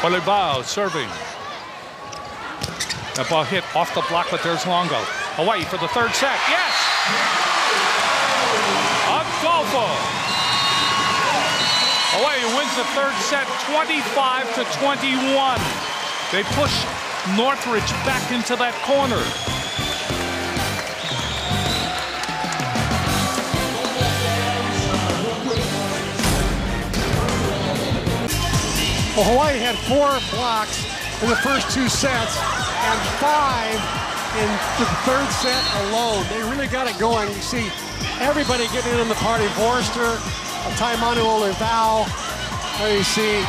Volleyball serving. That ball hit off the block, but there's Longo. Hawaii for the third set. Yes! Adolfo. Hawaii wins the third set 25-21. They push Northridge back into that corner. Well, Hawaii had 4 blocks in the first 2 sets and 5 in the third set alone. They really got it going. You see everybody getting in on the party. Forrester, Taimanu Olivao. There you see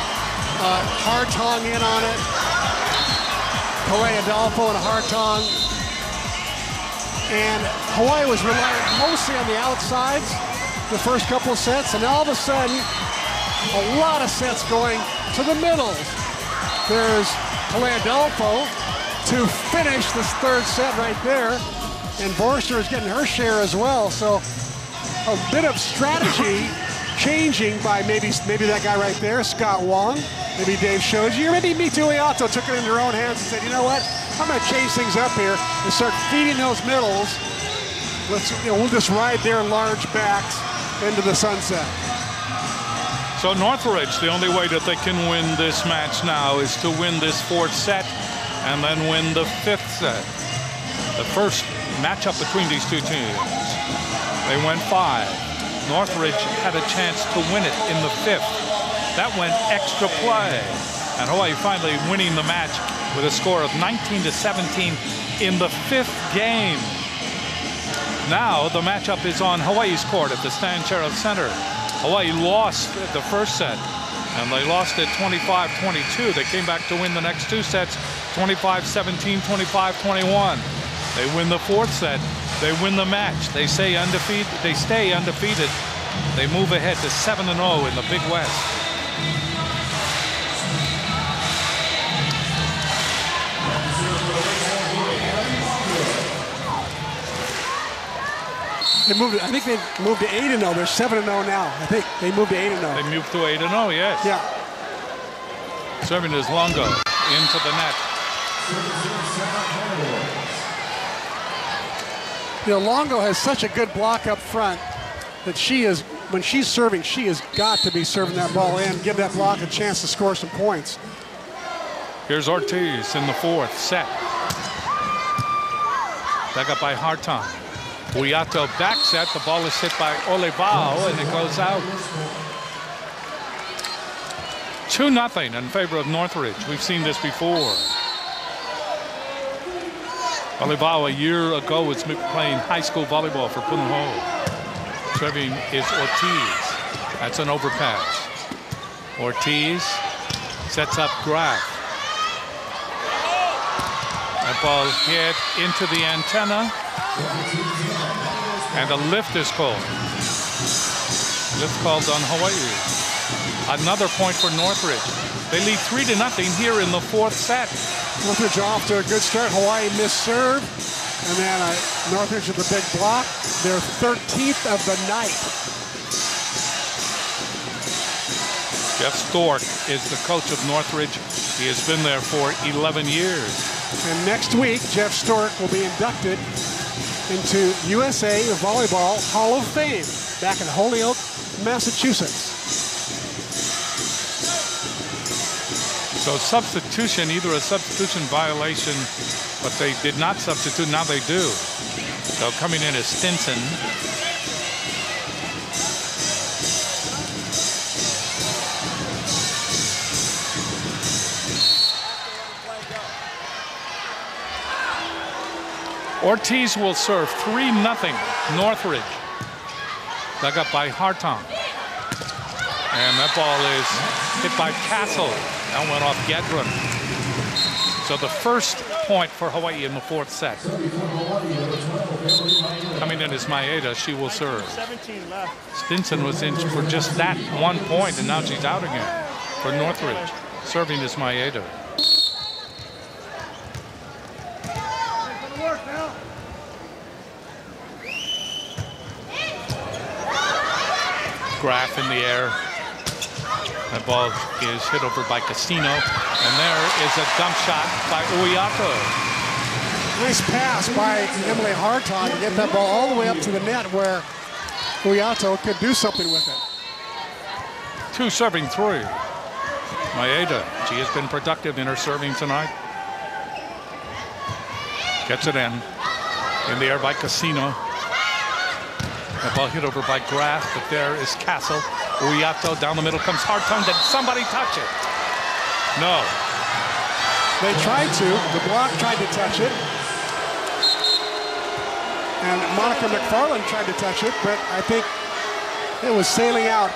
Hartong in on it. Corey Adolfo and Hartong. And Hawaii was relying mostly on the outsides the first couple of sets, and all of a sudden, a lot of sets going to the middles. There's Corey Adolfo to finish this third set right there, and Forrester is getting her share as well. So a bit of strategy changing by maybe that guy right there, Scott Wong, maybe Dave Shoji, or maybe Mitu Iato took it in their own hands and said, you know what, I'm going to change things up here and start feeding those middles. We'll just ride their large backs into the sunset. So Northridge, the only way that they can win this match now is to win this fourth set and then win the fifth set. The first matchup between these two teams, they went 5. Northridge had a chance to win it in the fifth. That went extra play. And Hawaii finally winning the match with a score of 19-17 in the fifth game. Now the matchup is on Hawaii's court at the Stan Sheriff Center. Hawaii lost the first set, and they lost it 25-22. They came back to win the next 2 sets, 25-17, 25-21. They win the fourth set. They win the match. They stay undefeated. They move ahead to 7-0 in the Big West. I think they moved to 8-0. They're 7-0 now. I think they moved to 8-0. They moved to 8-0, yes. Yeah. Serving is Longo into the net. You know, Longo has such a good block up front that when she's serving, she has got to be serving that ball in, give that block a chance to score some points. Here's Ortiz in the fourth set. Back up by Hartong. Uyato back set. The ball is hit by Olivao, and it goes out. 2-0 in favor of Northridge. We've seen this before. Olivao a year ago was playing high school volleyball for Punahou. Serving is Ortiz. That's an overpass. Ortiz sets up Graf. That ball hit into the antenna. And a lift is called. Lift called on Hawaii. Another point for Northridge. They lead 3-0 here in the fourth set. Northridge off to a good start. Hawaii missed serve. And then Northridge with the big block. Their 13th of the night. Jeff Stork is the coach of Northridge. He has been there for 11 years. And next week, Jeff Stork will be inducted into USA Volleyball Hall of Fame back in Holyoke, Massachusetts. So substitution, either a substitution violation, but they did not substitute, now they do. So coming in is Stinson. Ortiz will serve 3-0 Northridge. Dug up by Hartong. And that ball is hit by Castle. That went off Gedron. So the first point for Hawaii in the fourth set. Coming in is Maeda. She will serve. 17 left. Stinson was in for just that 1 point, and now she's out again for Northridge. Serving is Maeda. Graf in the air. That ball is hit over by Casino, and there is a dump shot by Uyato. Nice pass by Emily Hartog to get that ball all the way up to the net where Uyato could do something with it. 2 serving 3. Maeda, she has been productive in her serving tonight. Gets it in the air by Casino. That ball hit over by Graf, but there is Castle. Uyato down the middle comes Hartung. Did somebody touch it? No. They tried to. The block tried to touch it. And Monica McFarland tried to touch it, but I think it was sailing out,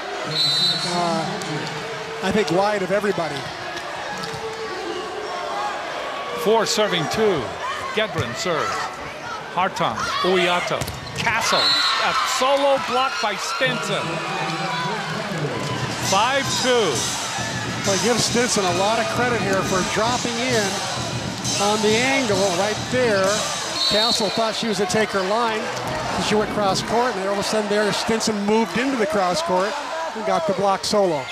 I think, wide of everybody. 4 serving 2. Gedrin serves. Hartung, Uyato, Castle. A solo block by Stinson. 5-2. Well, I give Stinson a lot of credit here for dropping in on the angle right there. Castle thought she was to take her line, and she went cross court, and then all of a sudden there, Stinson moved into the cross court and got the block solo.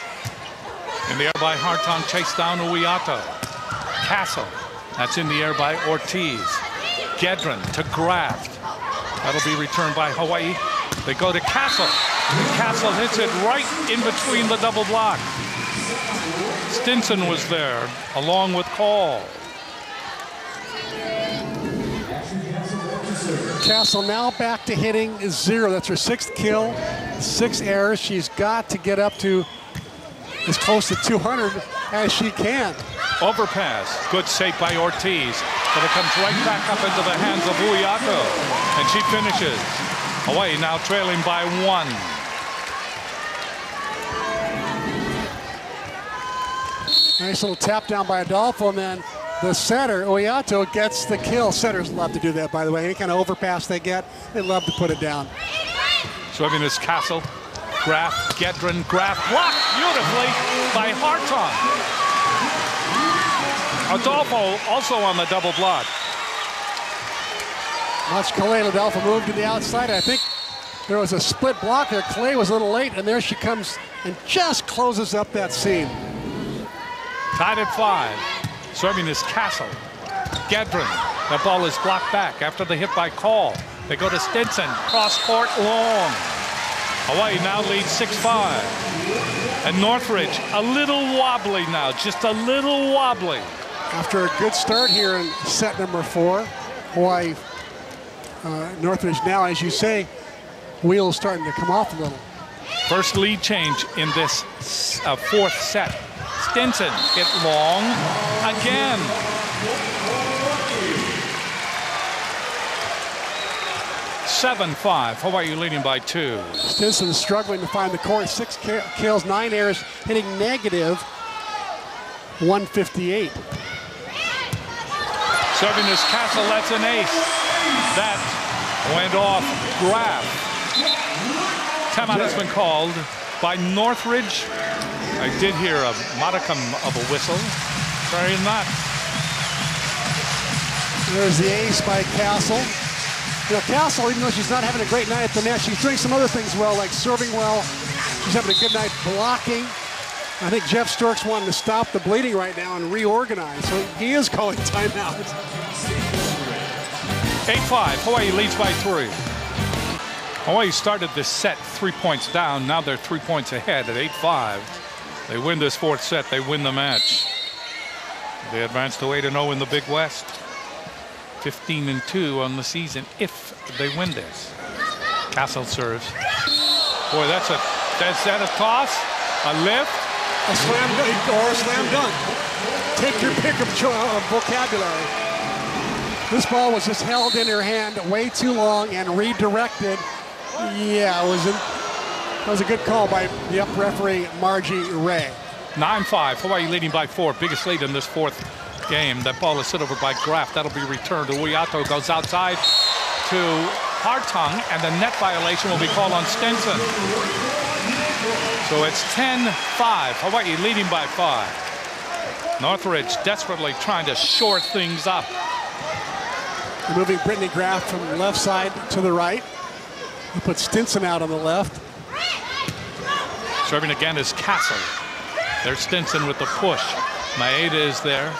In the air by Hartung, chased down Uyato. Castle, that's in the air by Ortiz. Gedrin to Graft. That'll be returned by Hawaii. They go to Castle. Castle hits it right in between the double block. Stinson was there, along with Call. Castle now back to hitting 0. That's her 6th kill, 6 errors. She's got to get up to as close to 200 as she can. Overpass, good save by Ortiz, but it comes right back up into the hands of Uyato, and she finishes. Hawaii now trailing by 1. Nice little tap down by Adolfo, and then the center, Uyato, gets the kill. Centers love to do that, by the way. Any kind of overpass they get, they love to put it down. Serving is Castle. Graf, Gedrin, Graf blocked beautifully by Hartung. Adolfo also on the double block. Watch Calais Adolfo move to the outside. I think there was a split block there. Calais was a little late, and there she comes and just closes up that seam. Tied at 5. Serving is Castle. Gedrin. That ball is blocked back after the hit by Call. They go to Stinson. Cross court long. Hawaii now leads 6-5. And Northridge a little wobbly now. Just a little wobbly. After a good start here in set number 4, Hawaii, Northridge now, as you say, wheels starting to come off a little. First lead change in this 4th set. Stinson hit long again. 7-5. Hawaii leading by 2. Stinson struggling to find the court. 6 kills, 9 errors, hitting negative 158. Serving is Castle. That's an ace. That went off Graf. Timeout has been called by Northridge. I did hear a modicum of a whistle. Sorry, not. There's the ace by Castle. You know, Castle, even though she's not having a great night at the net, she's doing some other things well, like serving well. She's having a good night blocking. I think Jeff Storks wanted to stop the bleeding right now and reorganize, so he is calling timeout. 8-5. Hawaii leads by 3. Hawaii started this set 3 points down. Now they're 3 points ahead at 8-5. They win this 4th set. They win the match. They advance to 8-0 in the Big West. 15-2 on the season if they win this. Castle serves. Boy, that's that a toss? A lift? A slam dunk or a slam dunk. Take your pick of vocabulary. This ball was just held in her hand way too long and redirected. Yeah, that was a good call by the up referee, Margie Ray. 9-5. Hawaii leading by 4. Biggest lead in this 4th game. That ball is hit over by Graf. That'll be returned. Uyato goes outside to Hartung, and the net violation will be called on Stinson. So it's 10-5. Hawaii leading by 5. Northridge desperately trying to shore things up. Moving Brittany Graf from the left side to the right. He put Stinson out on the left. Serving again is Castle. There's Stinson with the push. Maeda is there.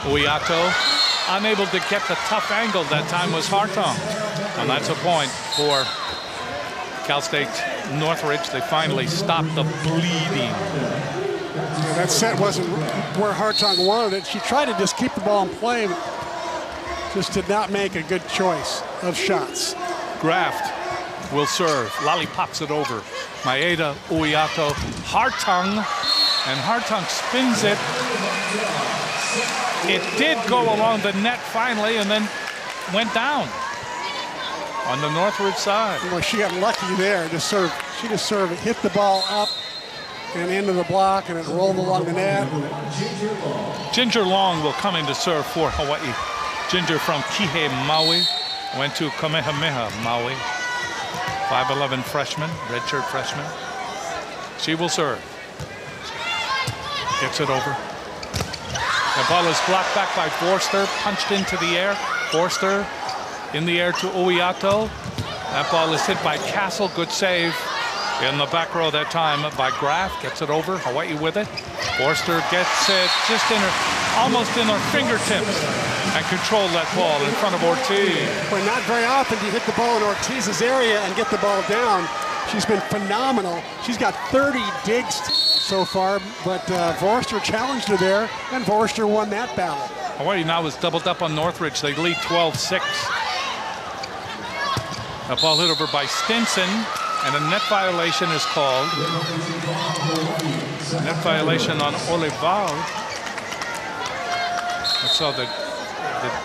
Uyato unable to get the tough angle. That time was Hartung. And that's a point for Cal State Northridge. They finally stopped the bleeding. Yeah, that set wasn't where Hartung wanted it. She tried to just keep the ball in play, but just did not make a good choice of shots. Graft will serve. Lally pops it over. Maeda, Uyato, Hartung, and Hartung spins it. It did go along the net finally and then went down on the Northridge side. Well, she got lucky there. She just sort of hit the ball up and into the block, and it rolled along the net. Ginger Long will come in to serve for Hawaii. Ginger from Kihei, Maui, went to Kamehameha, Maui. 5'11" freshman, redshirt freshman. She will serve. Gets it over. The ball is blocked back by Forster, punched into the air. Forster in the air to Uyato. That ball is hit by Castle. Good save in the back row that time by Graf. Gets it over. Hawaii with it. Forster gets it just almost in her fingertips and control that ball in front of Ortiz. Well, not very often do you hit the ball in Ortiz's area and get the ball down. She's been phenomenal. She's got 30 digs so far, but Forster challenged her there, and Forster won that battle. Hawaii now is doubled up on Northridge. They lead 12-6. A ball hit over by Stinson, and a net violation is called. Net violation on Olival. I saw the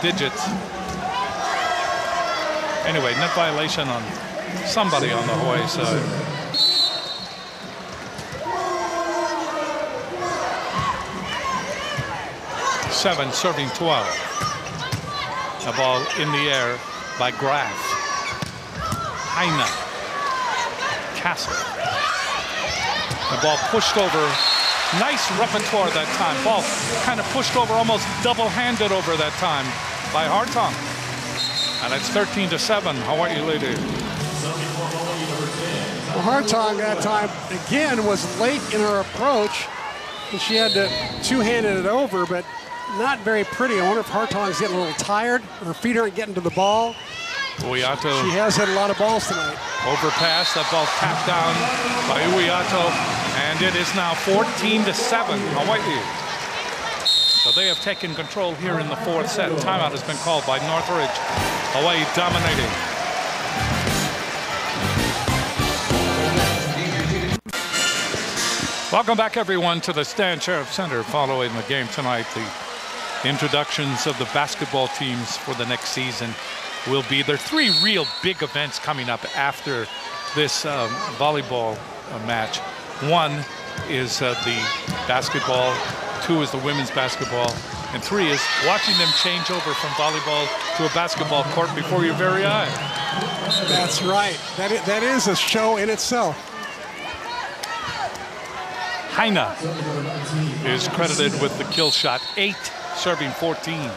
digits. Anyway, net violation on somebody on the Hawaii side. Seven serving 12. A ball in the air by Graf. Heine. Castle. The ball pushed over. Nice repertoire that time. Ball kind of pushed over, almost double-handed over that time by Hartung. And it's 13-7. Hawaii leading. Well, Hartung that time again was late in her approach, and she had to two-handed it over, but not very pretty. I wonder if Hartong's getting a little tired. Her feet aren't getting to the ball. Uyato. She has hit a lot of balls tonight. Overpass. That ball tapped down by Uyato, and it is now 14-7. Hawaii. So they have taken control here in the fourth set. Timeout has been called by Northridge. Hawaii dominating. Welcome back, everyone, to the Stan Sheriff Center. Following the game tonight, the introductions of the basketball teams for the next season will be. There are three real big events coming up after this volleyball match. One is the basketball, two is the women's basketball, and three is watching them change over from volleyball to a basketball court before your very eyes. That's right. That is a show in itself. Heine is credited with the kill shot, 8 serving 14.